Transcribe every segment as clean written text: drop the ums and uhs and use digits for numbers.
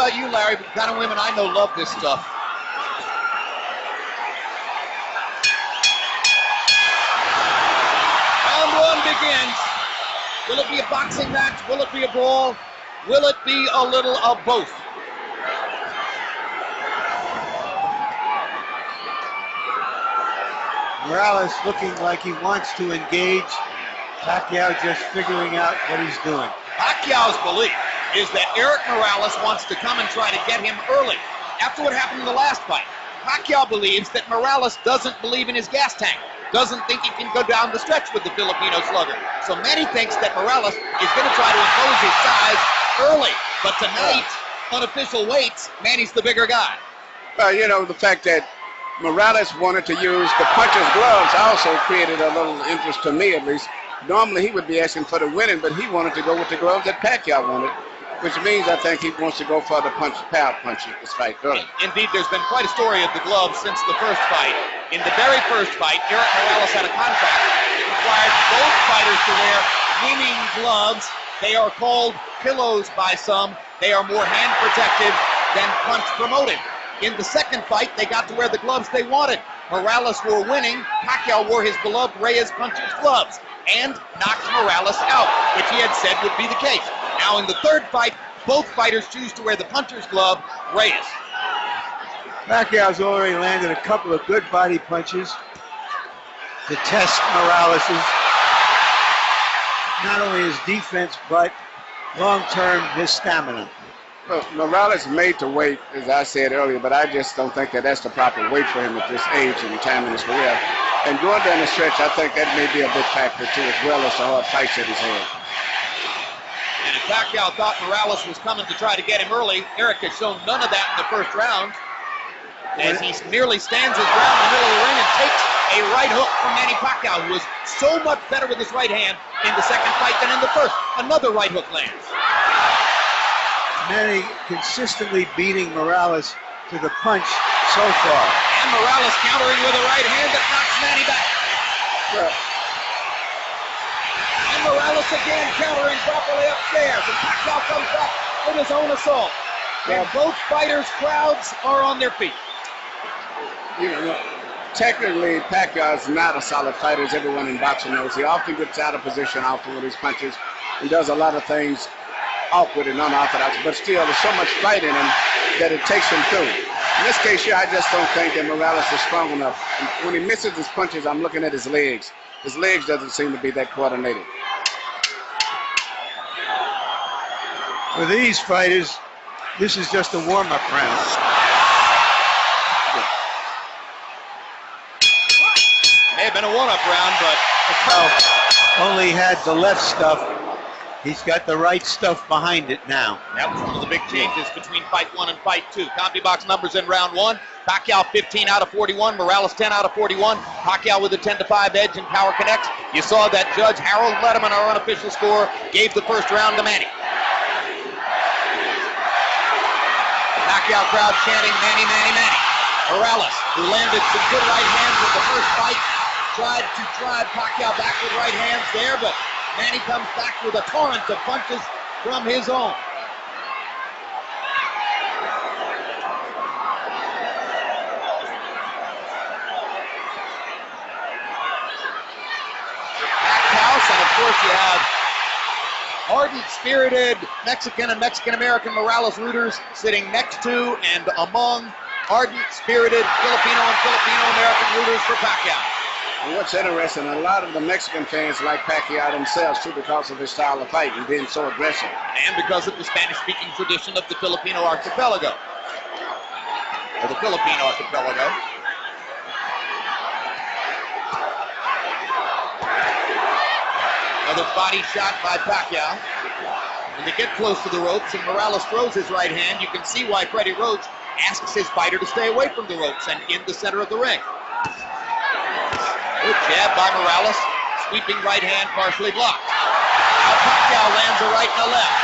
about you, Larry, but the kind of women I know love this stuff. Round one begins. Will it be a boxing match? Will it be a brawl? Will it be a little of both? Morales looking like he wants to engage. Pacquiao just figuring out what he's doing. Pacquiao's belief is that Eric Morales wants to come and try to get him early. After what happened in the last fight, Pacquiao believes that Morales doesn't believe in his gas tank, doesn't think he can go down the stretch with the Filipino slugger. So Manny thinks that Morales is going to try to impose his size early. But tonight, unofficial weights, Manny's the bigger guy. Well, you know, the fact that Morales wanted to use the puncher's gloves also created a little interest to me, at least. Normally he would be asking for the winning, but he wanted to go with the gloves that Pacquiao wanted, which means I think he wants to go for the power punch this fight early. Indeed, there's been quite a story of the gloves since the first fight. In the very first fight, Eric Morales had a contract that required both fighters to wear winning gloves. They are called pillows by some. They are more hand protective than punch promoted. In the second fight, they got to wear the gloves they wanted. Morales wore winning. Pacquiao wore his beloved Reyes puncher's gloves and knocked Morales out, which he had said would be the case. Now in the third fight, both fighters choose to wear the puncher's glove, Reyes. Pacquiao's already landed a couple of good body punches to test Morales's, not only his defense, but long-term his stamina. Well, Morales made to weight, as I said earlier, but I just don't think that that's the proper weight for him at this age and time in his career. And going down the stretch, I think that may be a big factor too, as well as the hard fights that he's had. And if Pacquiao thought Morales was coming to try to get him early, Eric has shown none of that in the first round, as he merely stands his ground in the middle of the ring and takes a right hook from Manny Pacquiao, who was so much better with his right hand in the second fight than in the first. Another right hook lands. Manny consistently beating Morales to the punch so far. And Morales countering with a right hand that knocks Manny back. Well, and Morales again countering properly upstairs. And Pacquiao comes back with his own assault. And both fighters' crowds are on their feet. you know, technically Pacquiao is not a solid fighter, as everyone in boxing knows. He often gets out of position often with his punches and does a lot of things awkward and unorthodox, but still there's so much fight in him that it takes him through. In this case here, I just don't think that Morales is strong enough. When he misses his punches, I'm looking at his legs. His legs doesn't seem to be that coordinated. For these fighters, this is just a warm-up round. May have been a one-up round, but Paquiao only had the left stuff. He's got the right stuff behind it now. that was one of the big changes between fight one and fight two. CompuBox numbers in round one. Pacquiao 15 out of 41, Morales 10 out of 41. Pacquiao with a 10-5 edge in Power Connects. You saw that Judge Harold Letterman, our unofficial score, gave the first round to Manny. Pacquiao crowd chanting Manny, Manny, Manny. Morales, who landed some good right hands in the first fight, tried to drive Pacquiao back with right hands there, but Manny comes back with a torrent of punches from his own. Packed house, and of course you have ardent, spirited Mexican and Mexican-American Morales rooters sitting next to and among ardent, spirited Filipino and Filipino-American rooters for Pacquiao. And what's interesting, a lot of the Mexican fans like Pacquiao themselves too, because of his style of fight and being so aggressive. And because of the Spanish-speaking tradition of the Filipino archipelago. Or the Philippine archipelago. Another body shot by Pacquiao. When they get close to the ropes and Morales throws his right hand, you can see why Freddie Roach asks his fighter to stay away from the ropes and in the center of the ring. Good jab by Morales. Sweeping right hand partially blocked. Now Pacquiao lands a right and a left.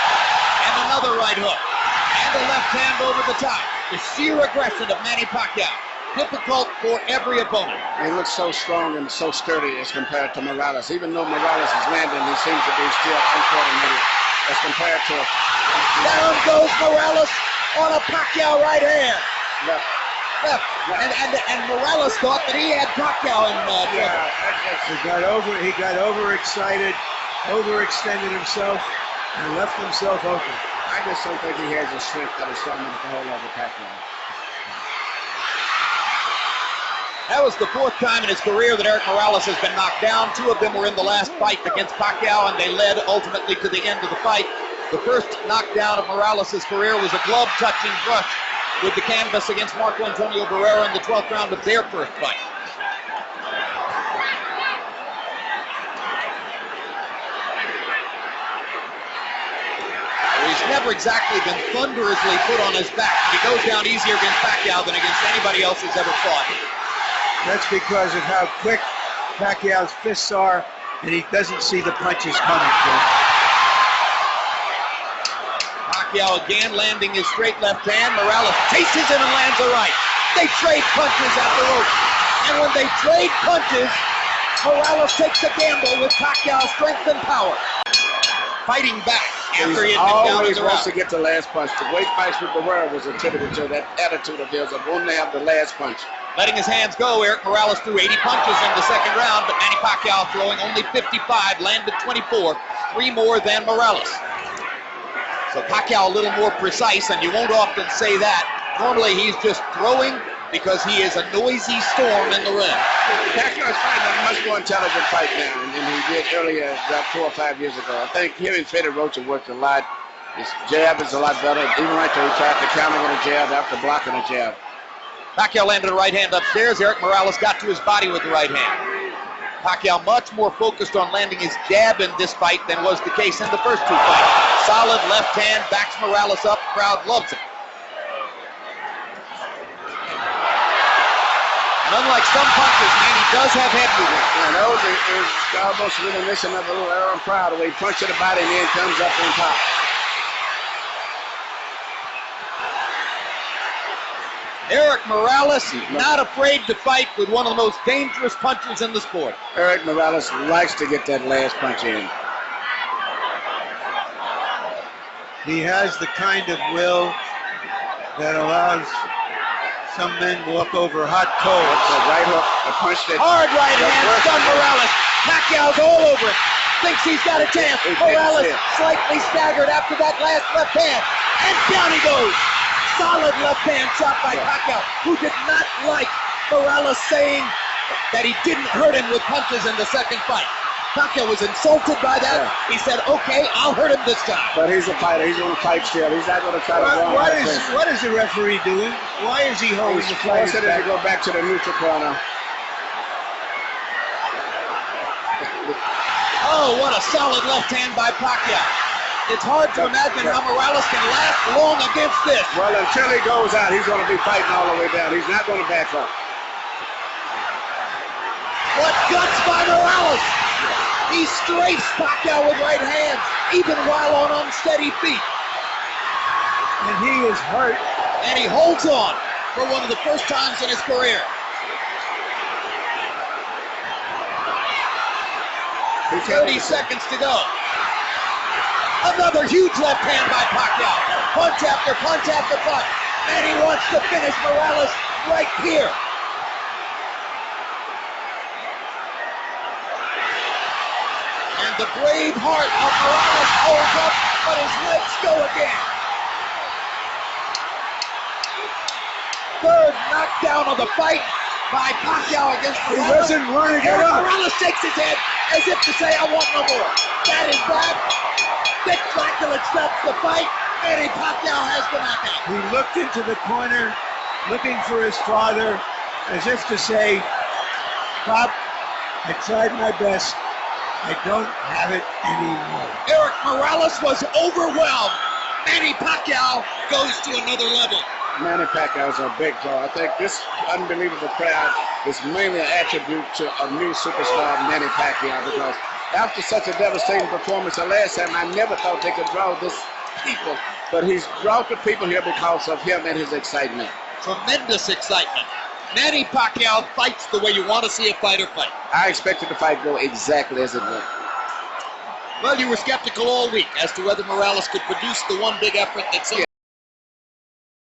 And another right hook. And a left hand over the top. The sheer aggression of Manny Pacquiao. Difficult for every opponent. He looks so strong and so sturdy as compared to Morales. Even though Morales is landing, he seems to be still uncoordinated as compared to... Down goes Morales. on a Pacquiao right hand. Left. Left. And Morales thought that he had Pacquiao in He got overexcited, overextended himself, and left himself open. I just don't think he has the strength that is starting to hold over Pacquiao. That was the fourth time in his career that Erik Morales has been knocked down. Two of them were in the last fight against Pacquiao, and they led ultimately to the end of the fight. The first knockdown of Morales' career was a glove-touching brush with the canvas against Marco Antonio Barrera in the 12th round of their first fight. He's never exactly been thunderously put on his back. He goes down easier against Pacquiao than against anybody else who's ever fought. That's because of how quick Pacquiao's fists are, and he doesn't see the punches coming. Pacquiao again landing his straight left hand. Morales chases him and lands a right. They trade punches at the rope. And when they trade punches, Morales takes a gamble with Pacquiao's strength and power. Fighting back after he had been down in the round. Always wants to get the last punch. The great fights with the world was attributed to that attitude of his of wanting to have the last punch. Letting his hands go, Erik Morales threw 80 punches in the second round, but Manny Pacquiao throwing only 55, landed 24, 3 more than Morales. So Pacquiao a little more precise, and you won't often say that. Normally he's just throwing because he is a noisy storm in the ring. Pacquiao is fighting a much more intelligent fight now than he did earlier, about 4 or 5 years ago. I think him and Freddie Rocha worked a lot. His jab is a lot better. Even right there, he tried to counter with a jab after blocking a jab. Pacquiao landed a right hand upstairs. Erik Morales got to his body with the right hand. Pacquiao much more focused on landing his jab in this fight than was the case in the first two fights. Solid left hand, backs Morales up, crowd loves it. And unlike some punches, Manny does have head movement. And those is almost reminiscent of a little Aaron Pryor, where he punches the body and then comes up on top. Erik Morales not afraid to fight with one of the most dangerous punchers in the sport. Erik Morales likes to get that last punch in. He has the kind of will that allows some men walk over hot coals. The right hook, the punch that... Hard right hand, stun Morales. Pacquiao's all over it. Thinks he's got a chance. Morales slightly staggered after that last left hand. And down he goes. Solid left hand shot by Pacquiao, who did not like Morales saying that he didn't hurt him with punches in the second fight. Pacquiao was insulted by that. Yeah. He said, okay, I'll hurt him this time. But he's a fighter. He's going to fight still. He's not going to try to go on. What is the referee doing? Why is he holding the fight? He's forcing him to go back to the neutral corner. Oh, what a solid left hand by Pacquiao. It's hard to imagine how Morales can last long against this. Well, until he goes out, he's going to be fighting all the way down. He's not going to back up. What guts by Morales! He strafes Pacquiao with right hands, even while on unsteady feet. And he is hurt. And he holds on for one of the first times in his career. 30 seconds to go. Another huge left hand by Pacquiao. Punch after punch after punch. And he wants to finish Morales right here. And the brave heart of Morales holds up, but his legs go again. Third knockdown of the fight by Pacquiao against Morales. He doesn't want to get up. Morales shakes his head as if to say, I want no more. That is that. Dick Blackwell stops the fight. Manny Pacquiao has the knockout. He looked into the corner, looking for his father, as if to say, Pop, I tried my best. I don't have it anymore. Erik Morales was overwhelmed. Manny Pacquiao goes to another level. Manny Pacquiao is a big draw. I think this unbelievable crowd is mainly an attribute to a new superstar, Manny Pacquiao, because after such a devastating performance the last time, I never thought they could draw this people. But he's brought the people here because of him and his excitement. Tremendous excitement. Manny Pacquiao fights the way you want to see a fighter fight. I expected the fight to go exactly as it went. Well, you were skeptical all week as to whether Morales could produce the one big effort that